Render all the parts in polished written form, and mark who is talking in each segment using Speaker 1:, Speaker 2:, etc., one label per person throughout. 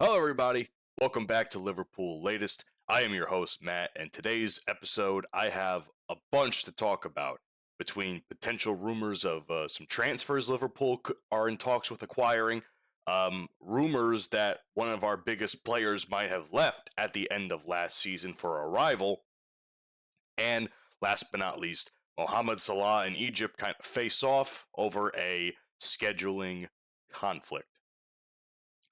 Speaker 1: Hello, everybody. Welcome back to Liverpool Latest. I am your host, Matt, and today's episode, I have a bunch to talk about between potential rumors of some transfers Liverpool are in talks with acquiring, rumors that one of our biggest players might have left at the end of last season for a rival, and last but not least, Mohamed Salah and Egypt kind of face off over a scheduling conflict.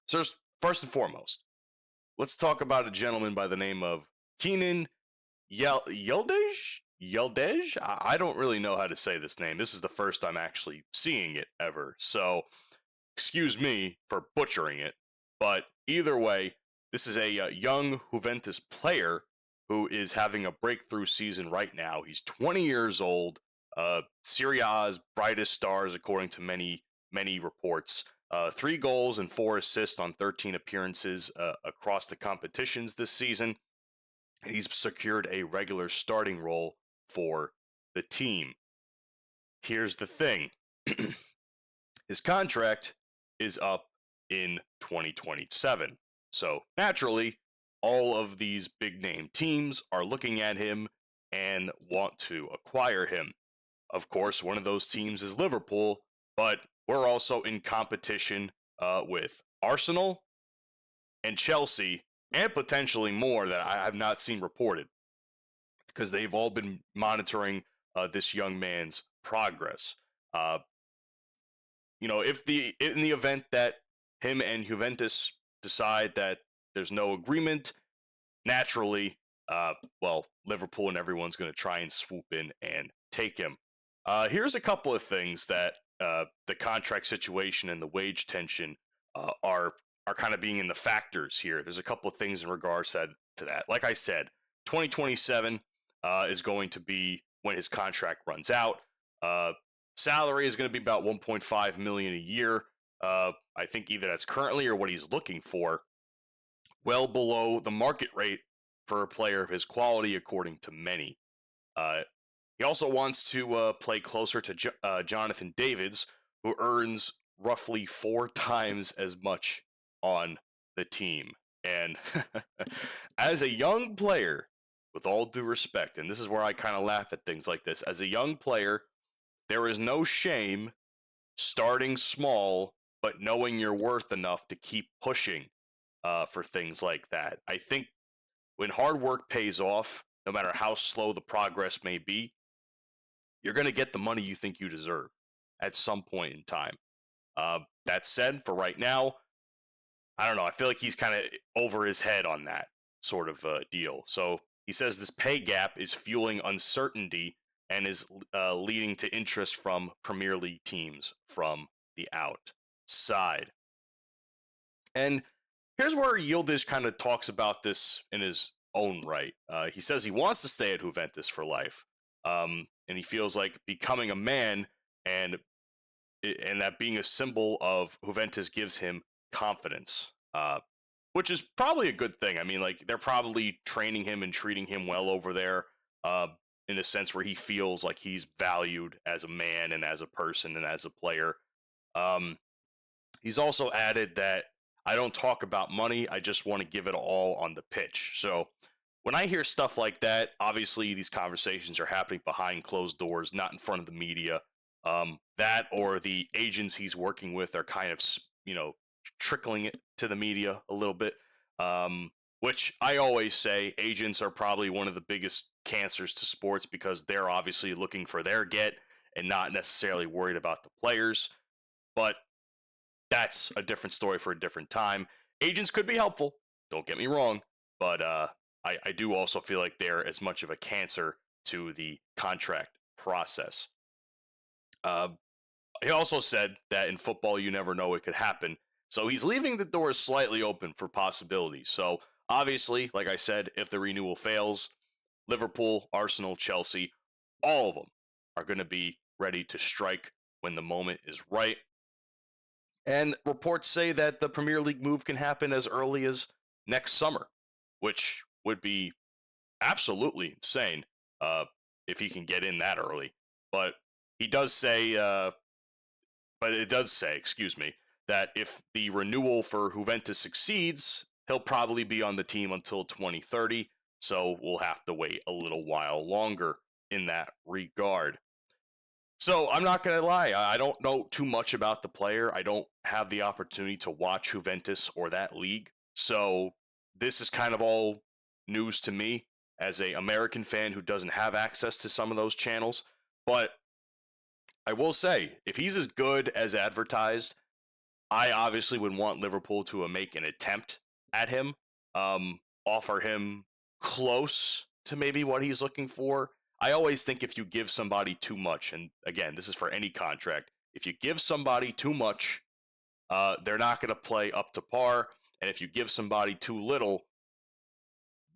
Speaker 1: So, first and foremost, let's talk about a gentleman by the name of Keenan Yeldej? Yeldej? I don't really know how to say this name. This is the first I'm actually seeing it ever. So, excuse me for butchering it. But either way, this is a young Juventus player who is having a breakthrough season right now. He's 20 years old, Serie A's brightest stars, according to many reports. 3 goals and 4 assists on 13 appearances across the competitions this season. He's secured a regular starting role for the team. Here's the thing. His contract is up in 2027. So naturally, all of these big name teams are looking at him and want to acquire him. Of course, one of those teams is Liverpool, but we're also in competition with Arsenal and Chelsea, and potentially more that I have not seen reported, because they've all been monitoring this young man's progress. If in the event that him and Juventus decide that there's no agreement, naturally, Liverpool and everyone's going to try and swoop in and take him. Here's a couple of things that the contract situation and the wage tension are kind of being in the factors here. There's a couple of things in regards to that. Like I said, 2027 is going to be when his contract runs out. Salary is going to be about 1.5 million a year. I think either that's currently or what he's looking for. Well below the market rate for a player of his quality, according to many. He also wants to play closer to Jonathan Davids, who earns roughly 4 times as much on the team. And as a young player, with all due respect, and this is where I kind of laugh at things like this, as a young player, there is no shame starting small, but knowing you're worth enough to keep pushing for things like that. I think when hard work pays off, no matter how slow the progress may be, you're going to get the money you think you deserve at some point in time. That said, for right now, I don't know. I feel like he's kind of over his head on that sort of deal. So he says this pay gap is fueling uncertainty and is leading to interest from Premier League teams from the outside. And here's where Yildiz kind of talks about this in his own right. He says he wants to stay at Juventus for life. And he feels like becoming a man and that being a symbol of Juventus gives him confidence, which is probably a good thing. I mean, like, they're probably training him and treating him well over there, in a sense where he feels like he's valued as a man and as a person and as a player. He's also added that I don't talk about money. I just want to give it all on the pitch. So when I hear stuff like that, obviously these conversations are happening behind closed doors, not in front of the media. That or the agents he's working with are kind of, trickling it to the media a little bit, which I always say agents are probably one of the biggest cancers to sports, because they're obviously looking for their get and not necessarily worried about the players. But that's a different story for a different time. Agents could be helpful, don't get me wrong, but I do also feel like they're as much of a cancer to the contract process. He also said that in football, you never know what could happen. So he's leaving the doors slightly open for possibilities. So obviously, like I said, if the renewal fails, Liverpool, Arsenal, Chelsea, all of them are going to be ready to strike when the moment is right. And reports say that the Premier League move can happen as early as next summer, which would be absolutely insane if he can get in that early. But it does say, that if the renewal for Juventus succeeds, he'll probably be on the team until 2030. So we'll have to wait a little while longer in that regard. So I'm not going to lie, I don't know too much about the player. I don't have the opportunity to watch Juventus or that league. So this is kind of all news to me as a American fan who doesn't have access to some of those channels. But I will say, if he's as good as advertised, I obviously would want Liverpool to make an attempt at him, offer him close to maybe what he's looking for. I always think if you give somebody too much, and again, this is for any contract, if you give somebody too much, they're not going to play up to par. And if you give somebody too little,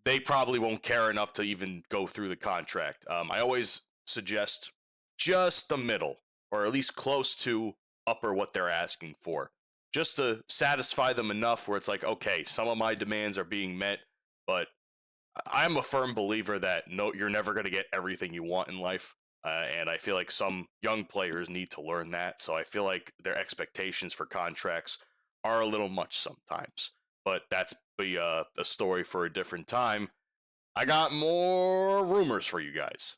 Speaker 1: they probably won't care enough to even go through the contract. I always suggest just the middle, or at least close to upper what they're asking for, just to satisfy them enough where it's like, okay, some of my demands are being met, but I'm a firm believer that no, you're never going to get everything you want in life. And I feel like some young players need to learn that. So I feel like their expectations for contracts are a little much sometimes. But that's a story for a different time. I got more rumors for you guys.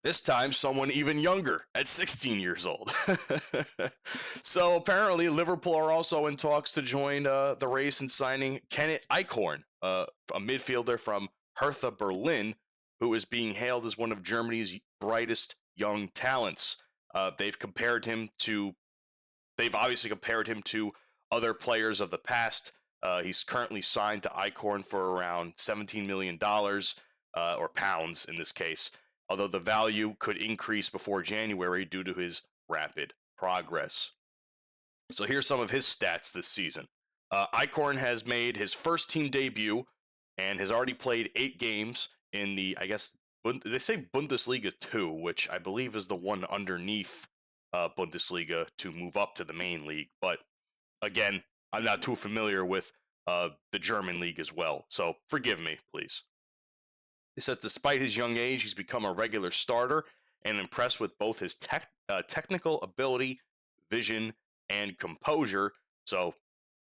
Speaker 1: This time, someone even younger, at 16 years old. So apparently, Liverpool are also in talks to join the race in signing Kenneth Eichhorn, a midfielder from Hertha Berlin, who is being hailed as one of Germany's brightest young talents. They've obviously compared him to other players of the past. He's currently signed to Eichhorn for around $17 million, or pounds in this case, although the value could increase before January due to his rapid progress. So here's some of his stats this season. Eichhorn has made his first team debut and has already played 8 games in the, I guess, they say Bundesliga 2, which I believe is the one underneath Bundesliga to move up to the main league. But again, I'm not too familiar with the German league as well, so forgive me, please. He says despite his young age, he's become a regular starter and impressed with both his technical ability, vision, and composure. So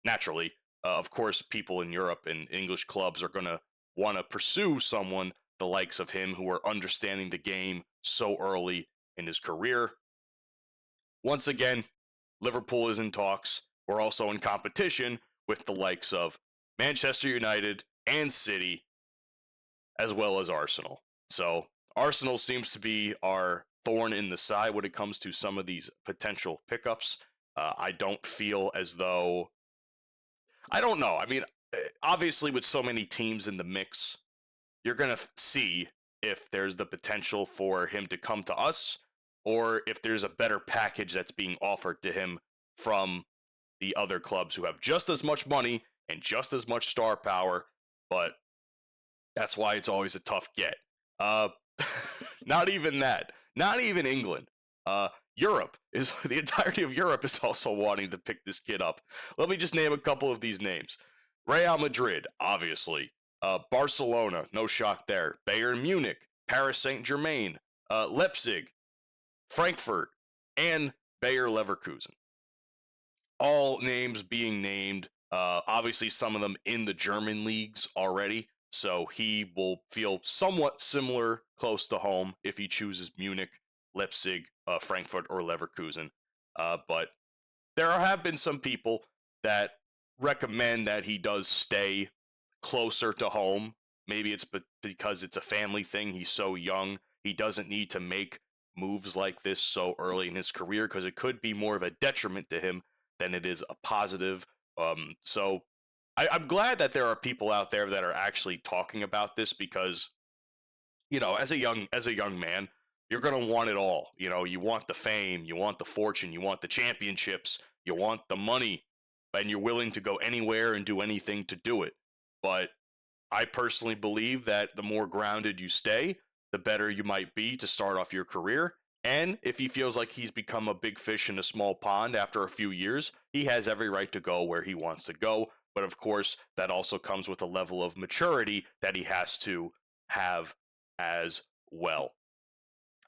Speaker 1: naturally, of course, people in Europe and English clubs are going to want to pursue someone the likes of him who are understanding the game so early in his career. Once again, Liverpool is in talks. We're also in competition with the likes of Manchester United and City, as well as Arsenal. So Arsenal seems to be our thorn in the side when it comes to some of these potential pickups. I don't feel as though... I don't know. I mean, obviously with so many teams in the mix, you're going to see if there's the potential for him to come to us or if there's a better package that's being offered to him from the other clubs who have just as much money and just as much star power, but that's why it's always a tough get. Not even that. Not even England. Europe is the entirety of Europe is also wanting to pick this kid up. Let me just name a couple of these names. Real Madrid, obviously. Barcelona, no shock there. Bayern Munich, Paris Saint-Germain, Leipzig, Frankfurt, and Bayer Leverkusen. All names being named. Obviously, some of them in the German leagues already. So he will feel somewhat similar, close to home, if he chooses Munich, Leipzig, Frankfurt, or Leverkusen. But there have been some people that recommend that he does stay closer to home. Maybe it's because it's a family thing. He's so young. He doesn't need to make moves like this so early in his career because it could be more of a detriment to him than it is a positive. So I'm glad that there are people out there that are actually talking about this because, you know, as a young man, you're going to want it all. You know, you want the fame, you want the fortune, you want the championships, you want the money, and you're willing to go anywhere and do anything to do it. But I personally believe that the more grounded you stay, the better you might be to start off your career. And if he feels like he's become a big fish in a small pond after a few years, he has every right to go where he wants to go. But of course, that also comes with a level of maturity that he has to have as well.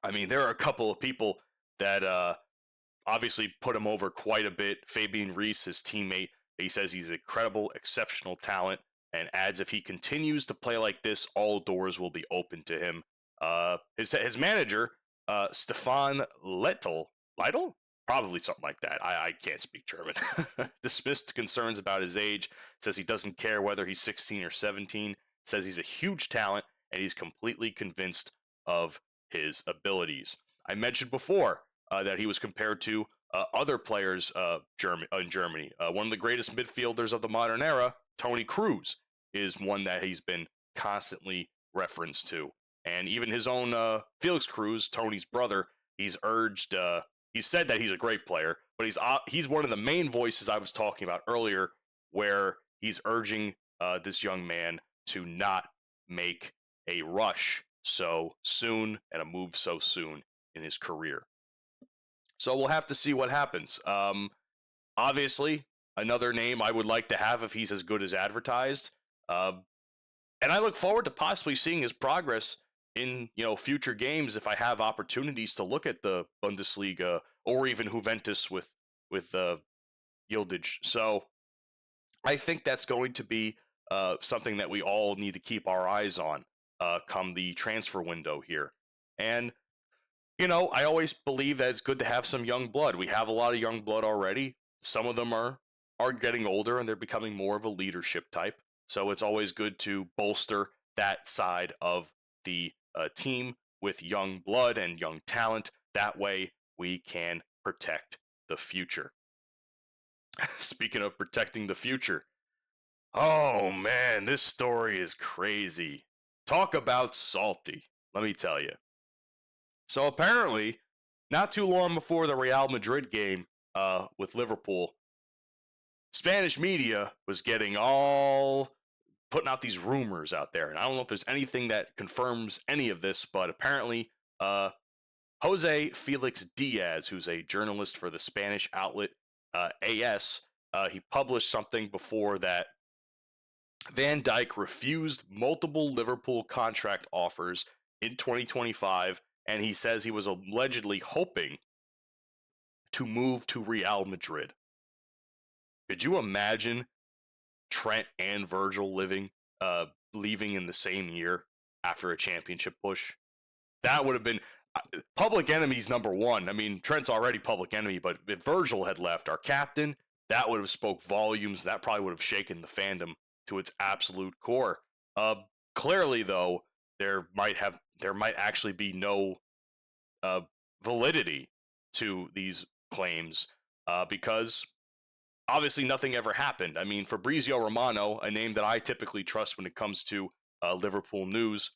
Speaker 1: I mean, there are a couple of people that obviously put him over quite a bit. Fabian Reese, his teammate, he says he's an incredible, exceptional talent, and adds if he continues to play like this, all doors will be open to him. His manager, Stefan Lytl, probably something like that. I can't speak German. Dismissed concerns about his age. Says he doesn't care whether he's 16 or 17. Says he's a huge talent, and he's completely convinced of his abilities. I mentioned before that he was compared to other players in Germany. One of the greatest midfielders of the modern era, Toni Kroos, is one that he's been constantly referenced to. And even his own Felix Kroos, Tony's brother, he's said that he's a great player, but he's one of the main voices I was talking about earlier, where he's urging this young man to not make a rush so soon and a move so soon in his career. So we'll have to see what happens. Obviously, another name I would like to have if he's as good as advertised. And I look forward to possibly seeing his progress in future games if I have opportunities to look at the Bundesliga or even Juventus with Yildiz. So I think that's going to be something that we all need to keep our eyes on come the transfer window here. And I always believe that it's good to have some young blood. We have a lot of young blood already. Some of them are getting older and they're becoming more of a leadership type. So it's always good to bolster that side of the team with young blood and young talent. That way we can protect the future. Speaking of protecting the future, oh man, this story is crazy. Talk about salty, let me tell you. So apparently, not too long before the Real Madrid game with Liverpool, Spanish media was putting out these rumors out there. And I don't know if there's anything that confirms any of this, but apparently Jose Felix Diaz, who's a journalist for the Spanish outlet AS, he published something before that Van Dijk refused multiple Liverpool contract offers in 2025, and he says he was allegedly hoping to move to Real Madrid. Could you imagine Trent and Virgil leaving in the same year after a championship push? That would have been public enemies number one. I mean, Trent's already public enemy, but if Virgil had left, our captain, that would have spoke volumes. That probably would have shaken the fandom to its absolute core. Clearly, though, there might actually be no validity to these claims because obviously nothing ever happened. I mean, Fabrizio Romano, a name that I typically trust when it comes to Liverpool news,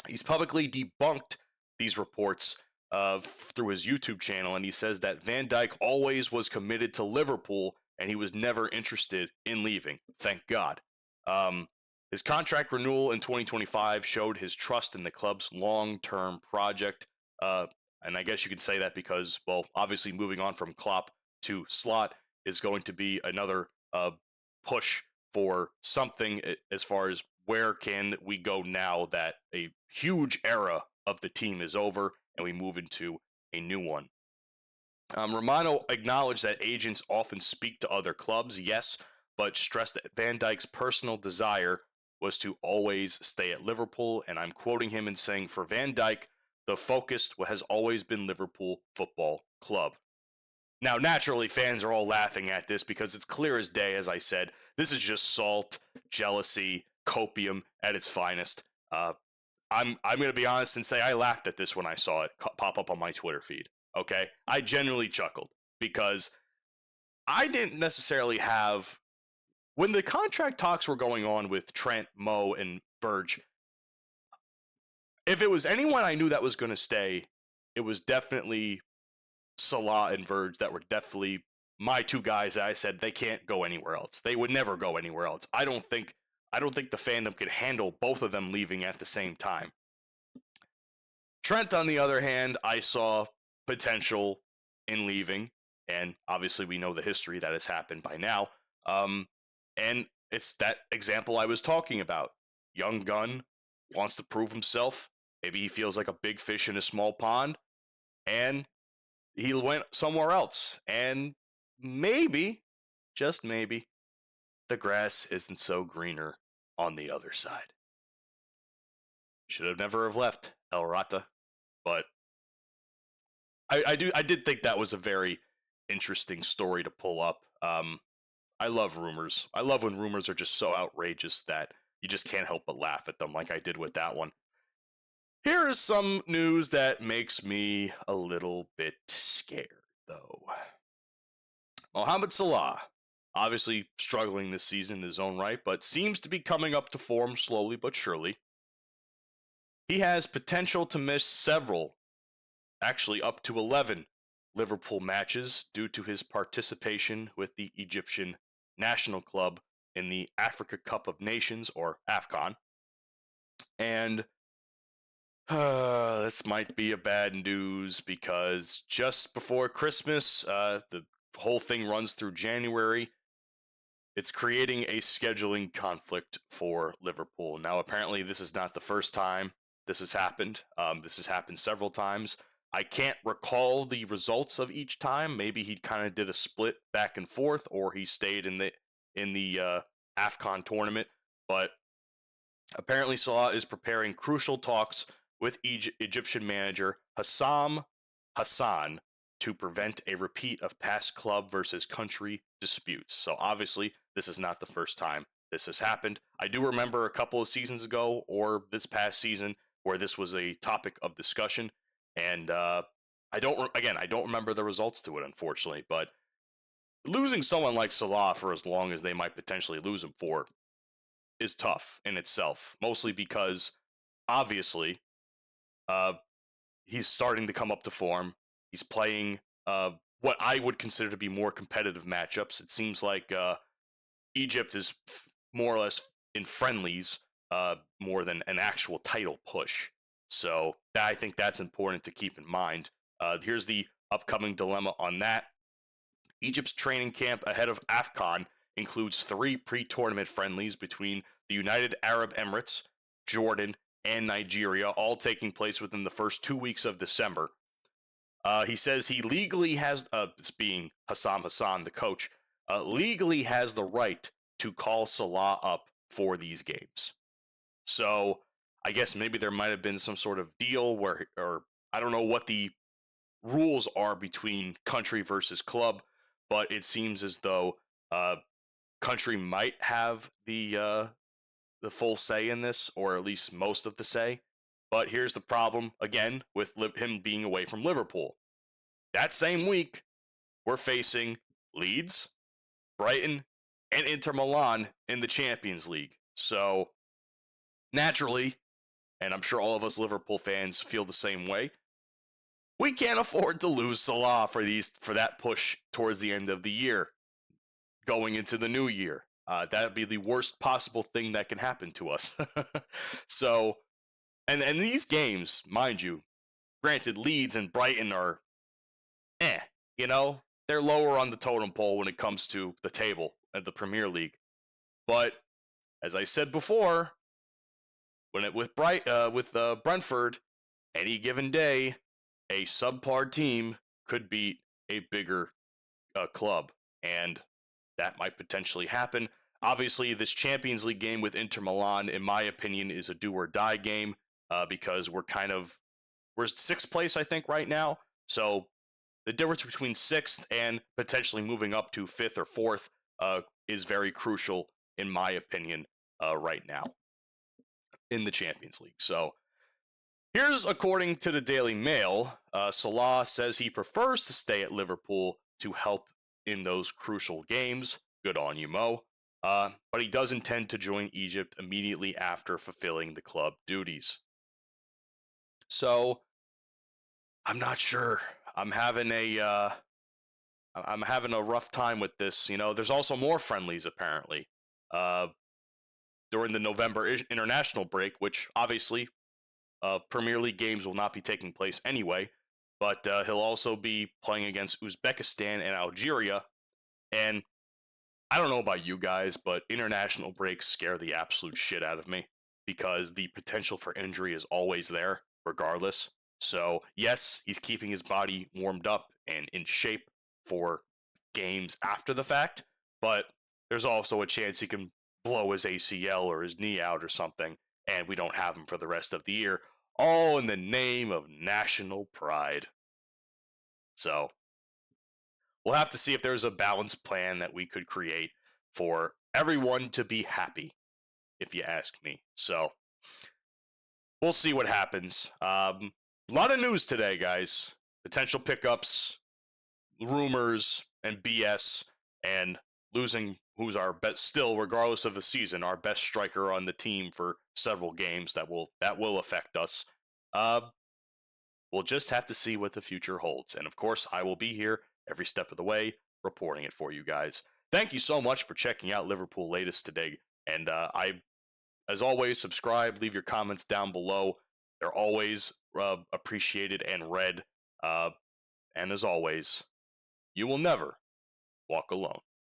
Speaker 1: he's publicly debunked these reports through his YouTube channel, and he says that Van Dijk always was committed to Liverpool and he was never interested in leaving. Thank God. His contract renewal in 2025 showed his trust in the club's long-term project. And I guess you could say that because, well, obviously moving on from Klopp to Slot is going to be another push for something as far as where can we go now that a huge era of the team is over and we move into a new one. Romano acknowledged that agents often speak to other clubs, yes, but stressed that Van Dijk's personal desire was to always stay at Liverpool, and I'm quoting him in saying, for Van Dijk, the focus has always been Liverpool Football Club. Now, naturally, fans are all laughing at this because it's clear as day, as I said. This is just salt, jealousy, copium at its finest. I'm going to be honest and say I laughed at this when I saw it pop up on my Twitter feed, okay? I genuinely chuckled because I didn't necessarily have... When the contract talks were going on with Trent, Mo, and Verge, if it was anyone I knew that was going to stay, it was definitely Salah and Verge that were definitely my two guys that I said they can't go anywhere else. They would never go anywhere else. I don't think the fandom could handle both of them leaving at the same time. Trent, on the other hand, I saw potential in leaving, and obviously we know the history that has happened by now. And it's that example I was talking about. Young gun, wants to prove himself. Maybe he feels like a big fish in a small pond. And he went somewhere else. And maybe, just maybe, the grass isn't so greener on the other side. Should have never have left El Rata, but I did think that was a very interesting story to pull up. I love rumors. I love when rumors are just so outrageous that you just can't help but laugh at them, like I did with that one. Here is some news that makes me a little bit scared, though. Mohamed Salah, obviously struggling this season in his own right, but seems to be coming up to form slowly but surely. He has potential to miss several, actually up to 11, Liverpool matches due to his participation with the Egyptian national club in the Africa Cup of Nations, or AFCON. And this might be a bad news because just before Christmas, the whole thing runs through January. It's creating a scheduling conflict for Liverpool. Now, apparently, this is not the first time this has happened. This has happened several times. I can't recall the results of each time. Maybe he kind of did a split back and forth, or he stayed in the AFCON tournament. But apparently, Salah is preparing crucial talks with Egyptian manager Hassam Hassan to prevent a repeat of past club versus country disputes. So obviously, this is not the first time this has happened. I do remember a couple of seasons ago, or this past season, where this was a topic of discussion, and I don't remember the results to it, unfortunately. But losing someone like Salah for as long as they might potentially lose him for is tough in itself, mostly because obviously he's starting to come up to form. He's playing what I would consider to be more competitive matchups. It seems like Egypt is more or less in friendlies more than an actual title push. So I think that's important to keep in mind. Here's the upcoming dilemma on that. Egypt's training camp ahead of AFCON includes 3 pre-tournament friendlies between the United Arab Emirates, Jordan, and Nigeria, all taking place within the first 2 weeks of December. He says he legally has, this being Hassam Hassan, the coach, legally has the right to call Salah up for these games. So I guess maybe there might have been some sort of deal where, or I don't know what the rules are between country versus club, but it seems as though country might have the full say in this, or at least most of the say. But here's the problem, again, with him being away from Liverpool. That same week, we're facing Leeds, Brighton, and Inter Milan in the Champions League. So, naturally, and I'm sure all of us Liverpool fans feel the same way, we can't afford to lose Salah for that push towards the end of the year, going into the new year. That would be the worst possible thing that can happen to us. So, and these games, mind you, granted, Leeds and Brighton are, they're lower on the totem pole when it comes to the table at the Premier League. But as I said before, with Brentford, any given day, a subpar team could beat a bigger club, and that might potentially happen. Obviously, this Champions League game with Inter Milan, in my opinion, is a do-or-die game because we're 6th place, I think, right now. So the difference between 6th and potentially moving up to 5th or 4th is very crucial, in my opinion, right now in the Champions League. So here's, according to the Daily Mail, Salah says he prefers to stay at Liverpool to help in those crucial games. Good on you, Mo. But he does intend to join Egypt immediately after fulfilling the club duties. So I'm not sure. I'm having a rough time with this. There's also more friendlies apparently during the November international break, which obviously Premier League games will not be taking place anyway. But he'll also be playing against Uzbekistan and Algeria. And I don't know about you guys, but international breaks scare the absolute shit out of me because the potential for injury is always there, regardless. So, yes, he's keeping his body warmed up and in shape for games after the fact, but there's also a chance he can blow his ACL or his knee out or something, and we don't have him for the rest of the year, all in the name of national pride. So we'll have to see if there's a balanced plan that we could create for everyone to be happy, if you ask me. So we'll see what happens. A lot of news today, guys. Potential pickups, rumors, and BS, and losing who's our best still, regardless of the season, our best striker on the team for several games that will affect us. We'll just have to see what the future holds. And of course, I will be here every step of the way, reporting it for you guys. Thank you so much for checking out Liverpool Latest today. And as always, subscribe, leave your comments down below. They're always appreciated and read. And as always, you will never walk alone.